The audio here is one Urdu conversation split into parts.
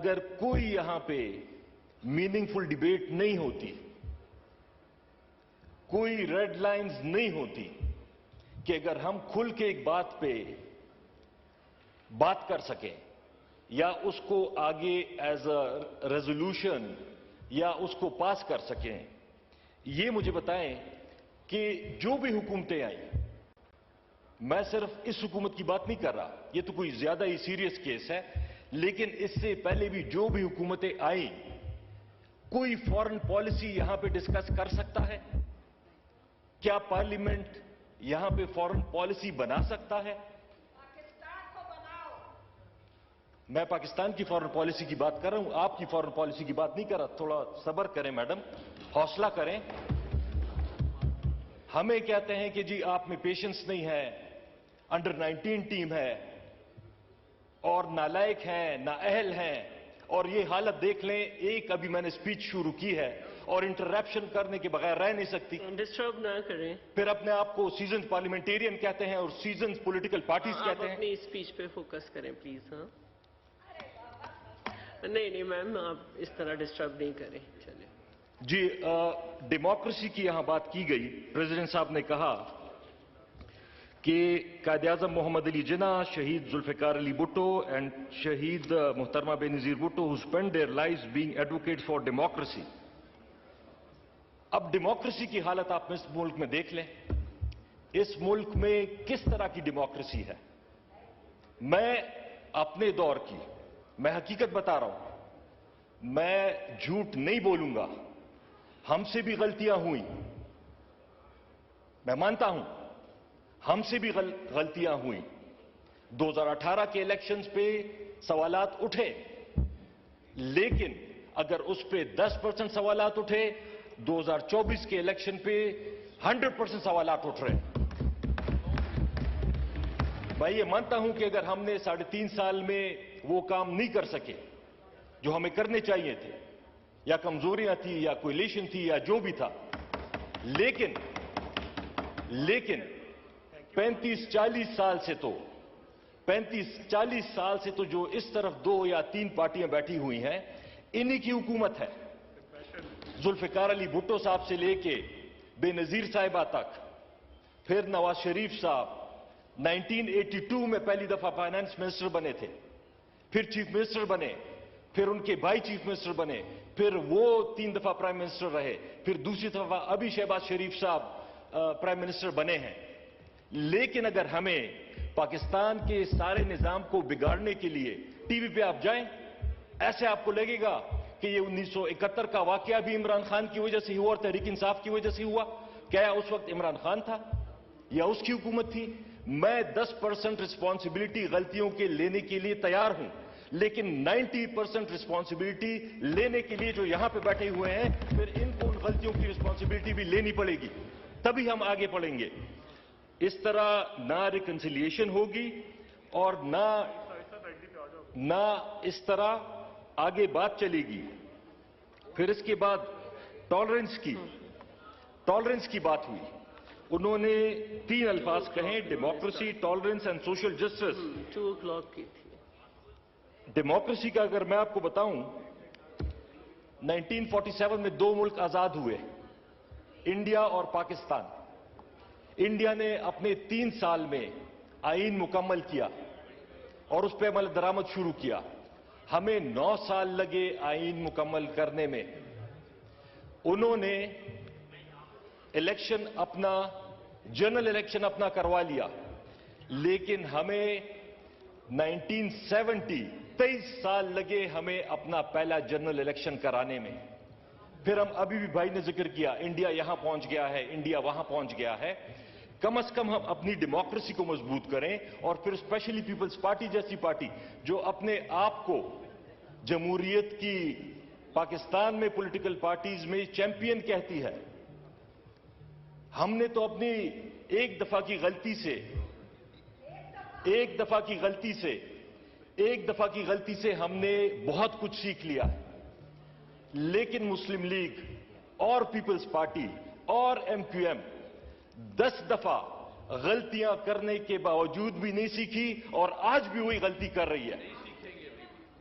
اگر کوئی یہاں پہ میننگفل ڈیبیٹ نہیں ہوتی, کوئی ریڈ لائنز نہیں ہوتی کہ اگر ہم کھل کے ایک بات پہ بات کر سکیں یا اس کو آگے ایز اے ریزولوشن یا اس کو پاس کر سکیں, یہ مجھے بتائیں کہ جو بھی حکومتیں آئیں, میں صرف اس حکومت کی بات نہیں کر رہا, یہ تو کوئی زیادہ ہی سیریس کیس ہے, لیکن اس سے پہلے بھی جو بھی حکومتیں آئیں, کوئی فارن پالیسی یہاں پہ ڈسکس کر سکتا ہے؟ کیا پارلیمنٹ یہاں پہ فارن پالیسی بنا سکتا ہے؟ پاکستان کو بناؤ. میں پاکستان کی فارن پالیسی کی بات کر رہا ہوں, آپ کی فارن پالیسی کی بات نہیں کر رہا. تھوڑا صبر کریں میڈم, حوصلہ کریں. ہمیں کہتے ہیں کہ جی آپ میں پیشنس نہیں ہے, انڈر 19 ٹیم ہے اور نالائق ہیں, نااہل ہیں, اور یہ حالت دیکھ لیں. ایک ابھی میں نے سپیچ شروع کی ہے اور انٹرپشن کرنے کے بغیر رہ نہیں سکتی. ڈسٹرب نہ کریں. پھر اپنے آپ کو سیزنز پارلیمنٹیرین کہتے ہیں اور سیزنز پولیٹیکل پارٹیز آپ کہتے ہیں. اپنی اسپیچ پہ فوکس کریں پلیز. ہاں نہیں میم, آپ اس طرح ڈسٹرب نہیں کریں. چلیں جی, ڈیموکریسی کی یہاں بات کی گئی. پریزیڈنٹ صاحب نے کہا کہ قائد اعظم محمد علی جناح, شہید ذوالفقار علی بھٹو اینڈ شہید محترمہ Benazir Bhutto who spent their lives being advocates for democracy. اب ڈیموکریسی کی حالت آپ اس ملک میں دیکھ لیں. اس ملک میں کس طرح کی ڈیموکریسی ہے؟ میں اپنے دور کی میں حقیقت بتا رہا ہوں, میں جھوٹ نہیں بولوں گا. ہم سے بھی غلطیاں ہوئیں, میں مانتا ہوں ہم سے بھی غلطیاں ہوئیں. 2018 کے الیکشنز پہ سوالات اٹھے, لیکن اگر اس پہ 10% سوالات اٹھے, 2024 کے الیکشن پہ 100% سوالات اٹھ رہے ہیں. میں یہ مانتا ہوں کہ اگر ہم نے 3.5 سال میں وہ کام نہیں کر سکے جو ہمیں کرنے چاہیے تھے, یا کمزوریاں تھی یا کوئلیشن تھی یا جو بھی تھا, لیکن 35-40 سال سے تو جو اس طرف 2 یا 3 پارٹیاں بیٹھی ہوئی ہیں, انہی کی حکومت ہے. ذوالفقار علی بھٹو صاحب سے لے کے بے نظیر صاحبہ تک, پھر نواز شریف صاحب 1982 میں پہلی دفعہ فائنانس منسٹر بنے تھے, پھر چیف منسٹر بنے, پھر ان کے بھائی چیف منسٹر بنے, پھر وہ 3 دفعہ پرائم منسٹر رہے, پھر دوسری دفعہ ابھی شہباز شریف صاحب پرائم منسٹر بنے ہیں. لیکن اگر ہمیں پاکستان کے سارے نظام کو بگاڑنے کے لیے ٹی وی پہ آپ جائیں, ایسے آپ کو لگے گا کہ یہ 1971 کا واقعہ بھی عمران خان کی وجہ سے ہوا اور تحریک انصاف کی وجہ سے ہوا. کیا اس وقت عمران خان تھا یا اس کی حکومت تھی؟ میں 10% رسپانسبلٹی غلطیوں کے لینے کے لیے تیار ہوں, لیکن 90% رسپانسبلٹی لینے کے لیے جو یہاں پہ بیٹھے ہوئے ہیں, پھر ان کو ان غلطیوں کی رسپانسبلٹی بھی لینی پڑے گی, تبھی ہم آگے بڑھیں گے. اس طرح نہ ریکنسیلیشن ہوگی اور نہ اس طرح آگے بات چلے گی. پھر اس کے بعد ٹالرنس کی بات ہوئی. انہوں نے 3 الفاظ کہیں, democracy, tolerance and social justice. 2 o'clock کی تھی. ڈیموکریسی کا اگر میں آپ کو بتاؤں, 1947 میں 2 ملک آزاد ہوئے, انڈیا اور پاکستان. انڈیا نے اپنے 3 سال میں آئین مکمل کیا اور اس پہ عمل درآمد شروع کیا. ہمیں 9 سال لگے آئین مکمل کرنے میں. انہوں نے جنرل الیکشن اپنا کروا لیا, لیکن ہمیں 23 سال لگے ہمیں اپنا پہلا جنرل الیکشن کرانے میں. پھر ہم ابھی بھی بھائی نے ذکر کیا, انڈیا یہاں پہنچ گیا ہے, انڈیا وہاں پہنچ گیا ہے. کم از کم ہم اپنی ڈیموکریسی کو مضبوط کریں, اور پھر اسپیشلی پیپلز پارٹی جیسی پارٹی جو اپنے آپ کو جمہوریت کی پاکستان میں پولیٹیکل پارٹیز میں چیمپئن کہتی ہے. ہم نے تو اپنی ایک دفعہ کی غلطی سے ہم نے بہت کچھ سیکھ لیا, لیکن مسلم لیگ اور پیپلز پارٹی اور MQM 10 دفعہ غلطیاں کرنے کے باوجود بھی نہیں سیکھی, اور آج بھی وہی غلطی کر رہی ہے.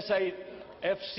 SIFC,